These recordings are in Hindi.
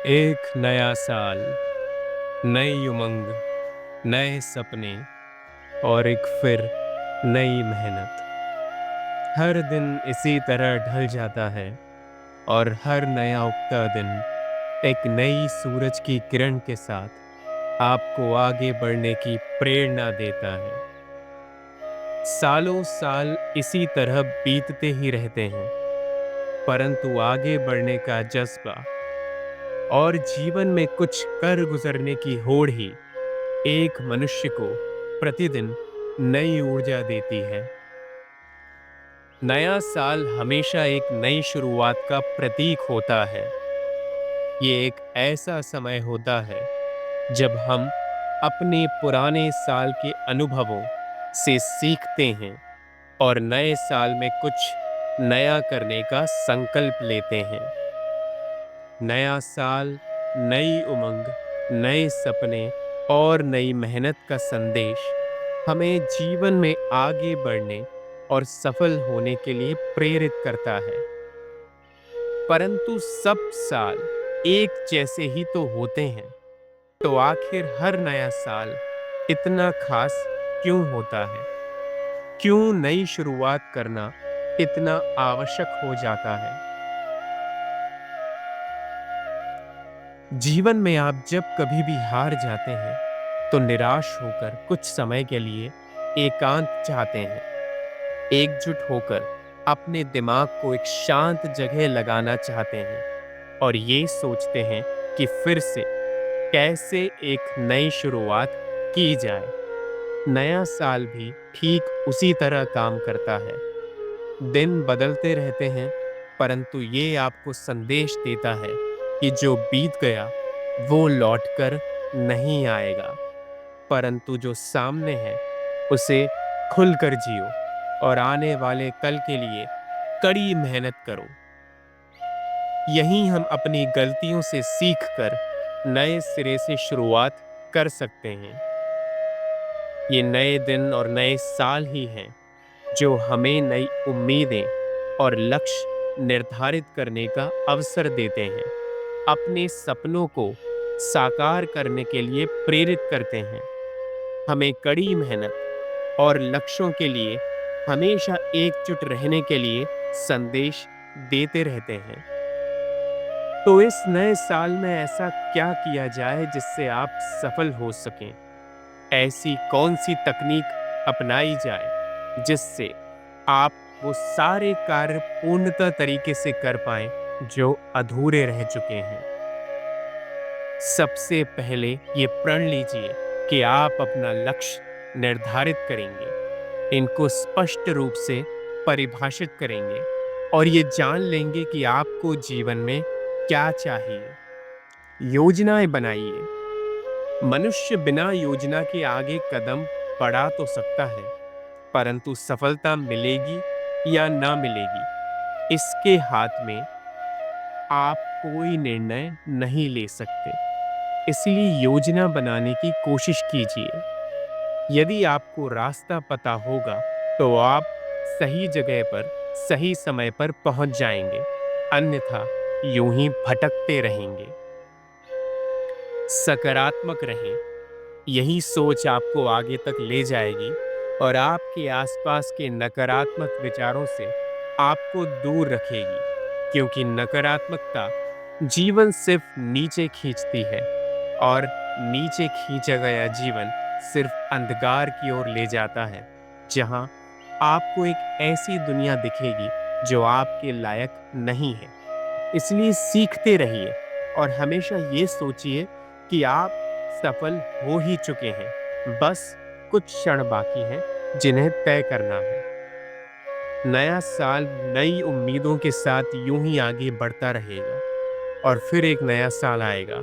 एक नया साल, नई उमंग, नए सपने और एक फिर नई मेहनत। हर दिन इसी तरह ढल जाता है और हर नया उगता दिन एक नई सूरज की किरण के साथ आपको आगे बढ़ने की प्रेरणा देता है। सालों साल इसी तरह बीतते ही रहते हैं, परंतु आगे बढ़ने का जज्बा और जीवन में कुछ कर गुजरने की होड़ ही एक मनुष्य को प्रतिदिन नई ऊर्जा देती है। नया साल हमेशा एक नई शुरुआत का प्रतीक होता है। ये एक ऐसा समय होता है जब हम अपने पुराने साल के अनुभवों से सीखते हैं और नए साल में कुछ नया करने का संकल्प लेते हैं। नया साल, नई उमंग, नए सपने और नई मेहनत का संदेश हमें जीवन में आगे बढ़ने और सफल होने के लिए प्रेरित करता है। परंतु सब साल एक जैसे ही तो होते हैं, तो आखिर हर नया साल इतना खास क्यों होता है? क्यों नई शुरुआत करना इतना आवश्यक हो जाता है? जीवन में आप जब कभी भी हार जाते हैं, तो निराश होकर कुछ समय के लिए एकांत चाहते हैं। एकजुट होकर अपने दिमाग को एक शांत जगह लगाना चाहते हैं और ये सोचते हैं कि फिर से कैसे एक नई शुरुआत की जाए। नया साल भी ठीक उसी तरह काम करता है। दिन बदलते रहते हैं, परंतु ये आपको संदेश देता है कि जो बीत गया वो लौटकर नहीं आएगा, परंतु जो सामने है उसे खुलकर जियो और आने वाले कल के लिए कड़ी मेहनत करो। यहीं हम अपनी गलतियों से सीखकर नए सिरे से शुरुआत कर सकते हैं। ये नए दिन और नए साल ही हैं जो हमें नई उम्मीदें और लक्ष्य निर्धारित करने का अवसर देते हैं, अपने सपनों को साकार करने के लिए प्रेरित करते हैं, हमें कड़ी मेहनत और लक्ष्यों के लिए हमेशा एकजुट रहने के लिए संदेश देते रहते हैं। तो इस नए साल में ऐसा क्या किया जाए जिससे आप सफल हो सकें? ऐसी कौन सी तकनीक अपनाई जाए जिससे आप वो सारे कार्य पूर्णतः तरीके से कर पाएं जो अधूरे रह चुके हैं? सबसे पहले ये प्रण लीजिए कि आप अपना लक्ष्य निर्धारित करेंगे, इनको स्पष्ट रूप से परिभाषित करेंगे और ये जान लेंगे कि आपको जीवन में क्या चाहिए। योजनाएं बनाइए। मनुष्य बिना योजना के आगे कदम बढ़ा तो सकता है, परंतु सफलता मिलेगी या ना मिलेगी, इसके हाथ में आप कोई निर्णय नहीं ले सकते। इसलिए योजना बनाने की कोशिश कीजिए। यदि आपको रास्ता पता होगा, तो आप सही जगह पर सही समय पर पहुंच जाएंगे, अन्यथा यूं ही भटकते रहेंगे। सकारात्मक रहें। यही सोच आपको आगे तक ले जाएगी और आपके आसपास के नकारात्मक विचारों से आपको दूर रखेगी, क्योंकि नकारात्मकता जीवन सिर्फ नीचे खींचती है और नीचे खींचा गया जीवन सिर्फ अंधकार की ओर ले जाता है, जहां आपको एक ऐसी दुनिया दिखेगी जो आपके लायक नहीं है। इसलिए सीखते रहिए और हमेशा ये सोचिए कि आप सफल हो ही चुके हैं, बस कुछ क्षण बाकी हैं जिन्हें तय करना है। नया साल नई उम्मीदों के साथ यूं ही आगे बढ़ता रहेगा और फिर एक नया साल आएगा,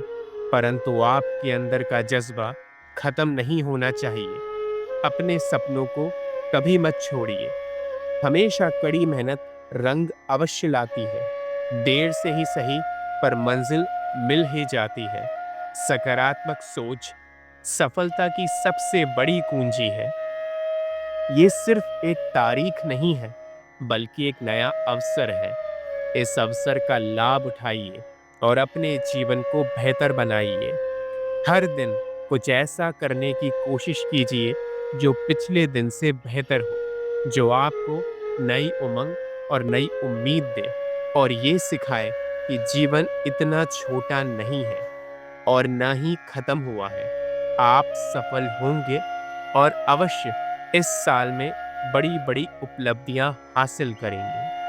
परंतु आपके अंदर का जज्बा खत्म नहीं होना चाहिए। अपने सपनों को कभी मत छोड़िए। हमेशा कड़ी मेहनत रंग अवश्य लाती है। देर से ही सही, पर मंजिल मिल ही जाती है। सकारात्मक सोच सफलता की सबसे बड़ी कुंजी है। ये सिर्फ एक तारीख नहीं है, बल्कि एक नया अवसर है। इस अवसर का लाभ उठाइए और अपने जीवन को बेहतर बनाइए। हर दिन कुछ ऐसा करने की कोशिश कीजिए जो पिछले दिन से बेहतर हो, जो आपको नई उमंग और नई उम्मीद दे और ये सिखाए कि जीवन इतना छोटा नहीं है और ना ही खत्म हुआ है। आप सफल होंगे और अवश्य इस साल में बड़ी-बड़ी उपलब्धियां हासिल करेंगे।